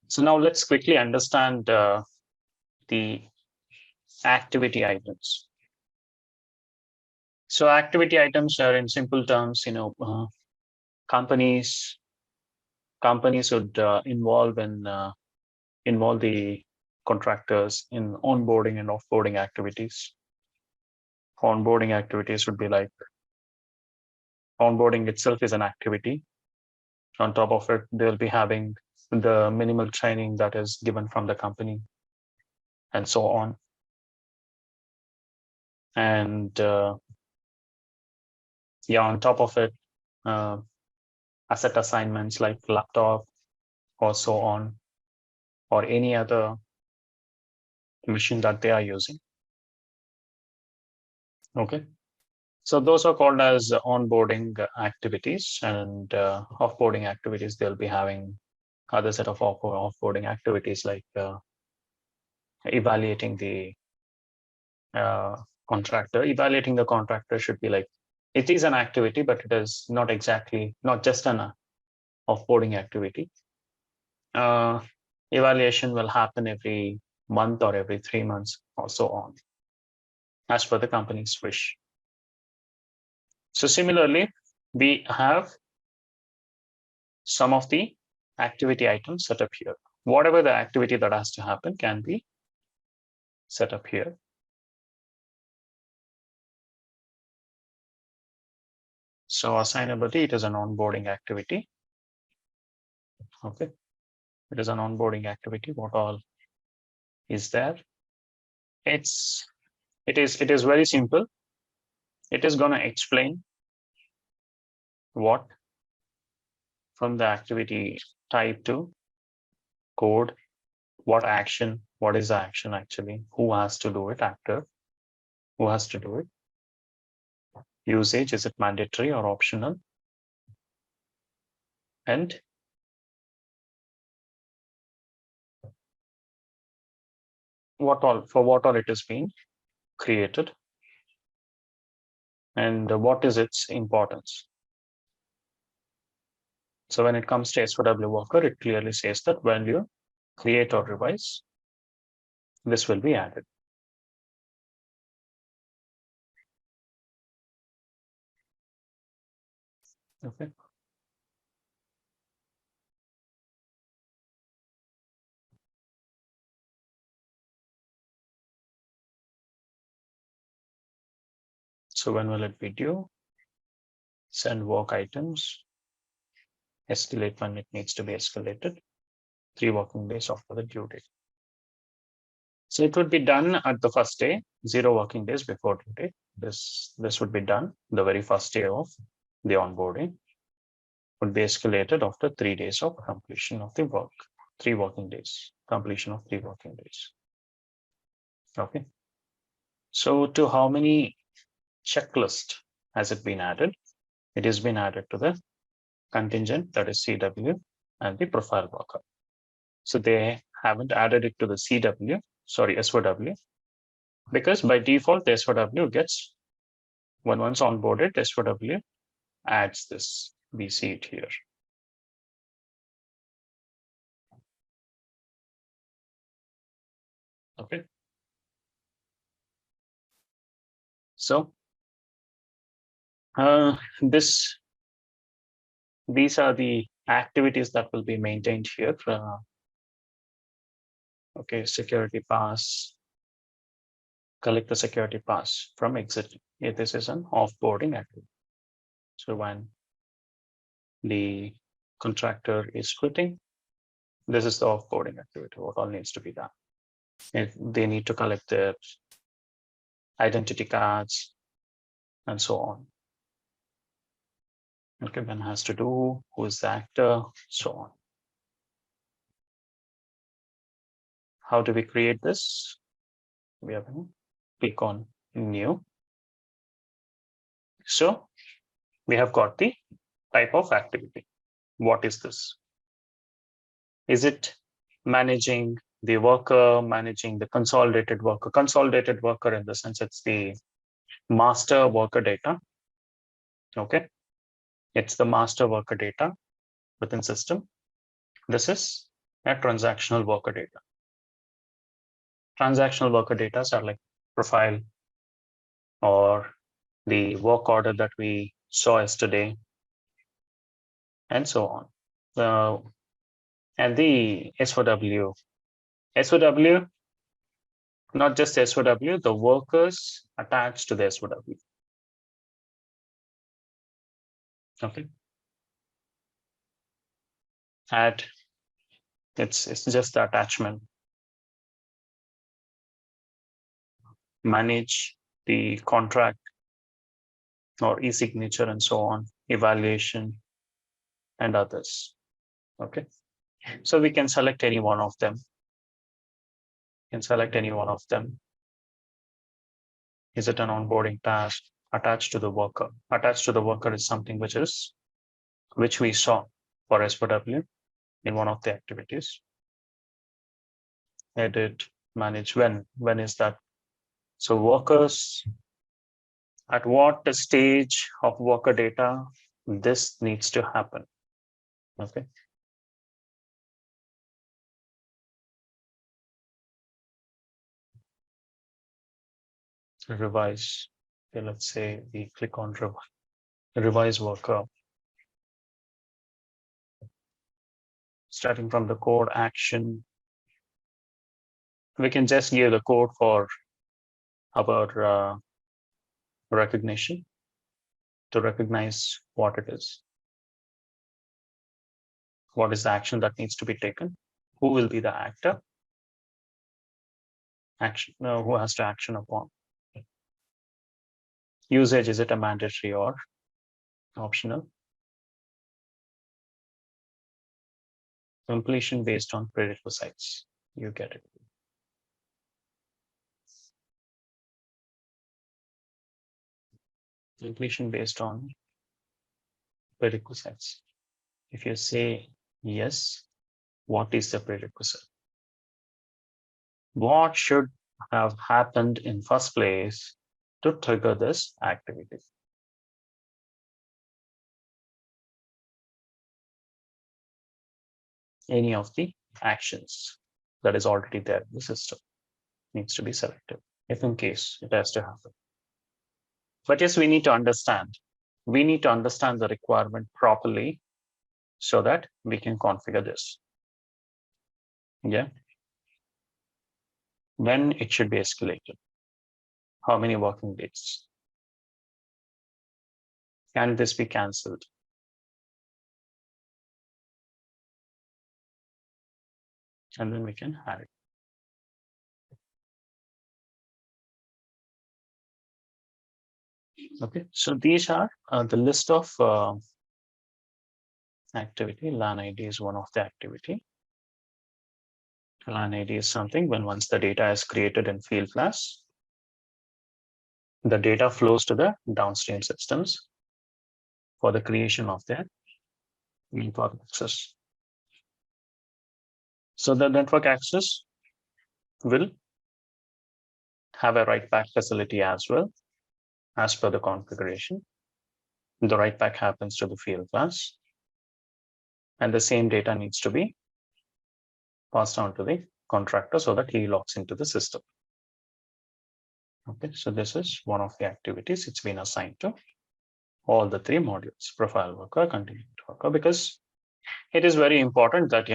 So now let's quickly understand the activity items. So activity items are, in simple terms, companies would involve the contractors in onboarding and offboarding activities. Onboarding activities would be like onboarding itself is an activity. On top of it, they'll be having the minimal training that is given from the company and so on. And on top of it, asset assignments like laptop or so on, or any other machine that they are using. Okay. So those are called as onboarding activities, and offboarding activities. They'll be having other set of offboarding activities like evaluating the contractor. Evaluating the contractor should be like, it is an activity, but it is not just an offboarding activity. Evaluation will happen every month or every 3 months or so on, as per the company's wish. So similarly, we have some of the activity items set up here. Whatever the activity that has to happen can be set up here. So assignability, it is an onboarding activity. Okay, it is an onboarding activity. What all is there? It is very simple. It is going to explain what from the activity type to code, what action, what is the action actually, who has to do it, actor, who has to do it, usage, is it mandatory or optional, and what all it is being created, and what is its importance. So when it comes to SOW worker, it clearly says that when you create or revise, this will be added. Okay. So when will it be due? Send work items. Escalate when it needs to be escalated. 3 working days after the due date. So it would be done at the first day, 0 working days before due date. This would be done the very first day of the onboarding. Would be escalated after 3 days of completion of the work. 3 working days, completion of 3 working days. Okay. So to how many checklist has it been added? It has been added to the contingent, that is CW, and the profile worker. So they haven't added it to the SOW, because by default, the SOW gets, once onboarded, SOW adds this. We see it here. Okay. So these are the activities that will be maintained here. Okay, security pass, collect the security pass from exit. This is an offboarding activity. So when the contractor is quitting, this is the offboarding activity. What all needs to be done? If they need to collect their identity cards and so on. Okay, when has to do, who is the actor, so on. How do we create this? We have to click on new. So we have got the type of activity. What is this? Is it managing the worker, managing the consolidated worker? Consolidated worker in the sense it's the master worker data. Okay, it's the master worker data within system. This is and transactional worker data. Transactional worker data are like profile or the work order that we saw yesterday, and so on. And the SOW. SOW, not just SOW, the workers attached to the SOW. Okay. Add, it's just the attachment. Manage the contract or e-signature and so on, evaluation and others. Okay. So we can select any one of them. Is it an onboarding task attached to the worker? Attached to the worker is something which we saw for SOW in one of the activities. Edit, manage, when is that? So workers, at what stage of worker data this needs to happen? Okay. Revise. Okay, let's say we click on revise worker. Starting from the code action, we can just give the code for our recognition to recognize what it is. What is the action that needs to be taken? Who will be the actor? Action, who has to action upon? Usage, is it a mandatory or optional? Completion based on prerequisites. You get it. Completion based on prerequisites. If you say yes, what is the prerequisite? What should have happened in first place to trigger this activity? Any of the actions that is already there in the system needs to be selected, if in case it has to happen. But yes, we need to understand the requirement properly so that we can configure this. Yeah. When it should be escalated. How many working days? Can this be cancelled? And then we can add it. Okay, so these are the list of activity. LAN ID is one of the activity. LAN ID is something when once the data is created in Fieldglass, the data flows to the downstream systems for the creation of their network access. So the network access will have a write back facility as well, as per the configuration. The write back happens to the Fieldglass, and the same data needs to be passed on to the contractor so that he logs into the system. Okay, so this is one of the activities. It's been assigned to all the three modules: profile worker, contingent worker, because it is very important that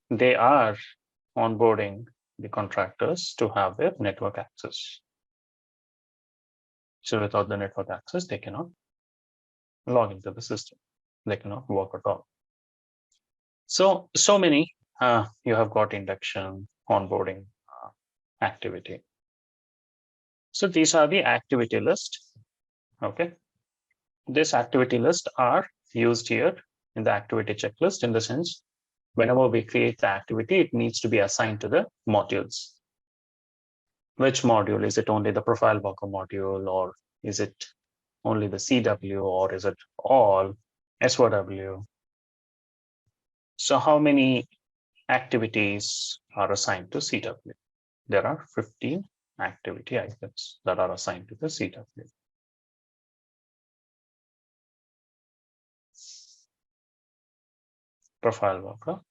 they are onboarding the contractors to have their network access. So without the network access, they cannot log into the system. They cannot work at all. So many you have got induction, onboarding activity. So these are the activity list. Okay. This activity list are used here in the activity checklist, in the sense, whenever we create the activity, it needs to be assigned to the modules. Which module? Is it only the profile worker module, or is it only the CW, or is it all SOW? So how many activities are assigned to CW? There are 15 activity items that are assigned to the CW. Profile worker,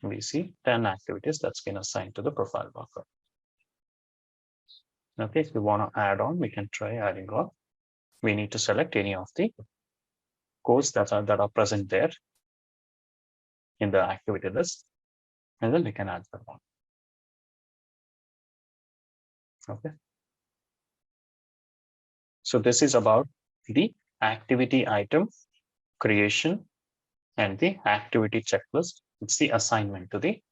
we see 10 activities that's been assigned to the profile worker. Okay, if we want to add on, we can try adding on. We need to select any of the codes that are present there in the activity list, and then we can add them on. Okay. So this is about the activity item creation and the activity checklist. It's the assignment to the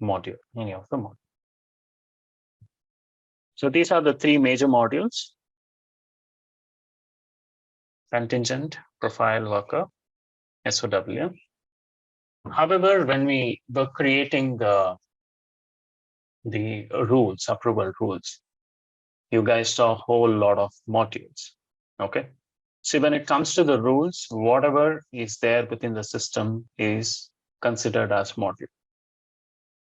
module, any of the module. So these are the three major modules: contingent, profile worker, SOW. However, when we were creating the rules, approval rules, you guys saw a whole lot of modules. Okay. So when it comes to the rules, whatever is there within the system is considered as module.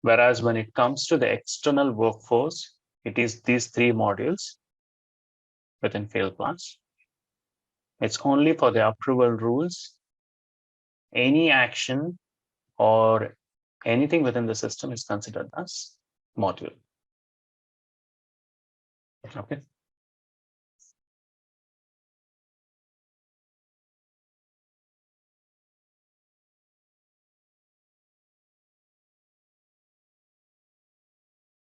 Whereas when it comes to the external workforce, it is these three modules within Fieldglass. It's only for the approval rules. Any action or anything within the system is considered as module. Okay.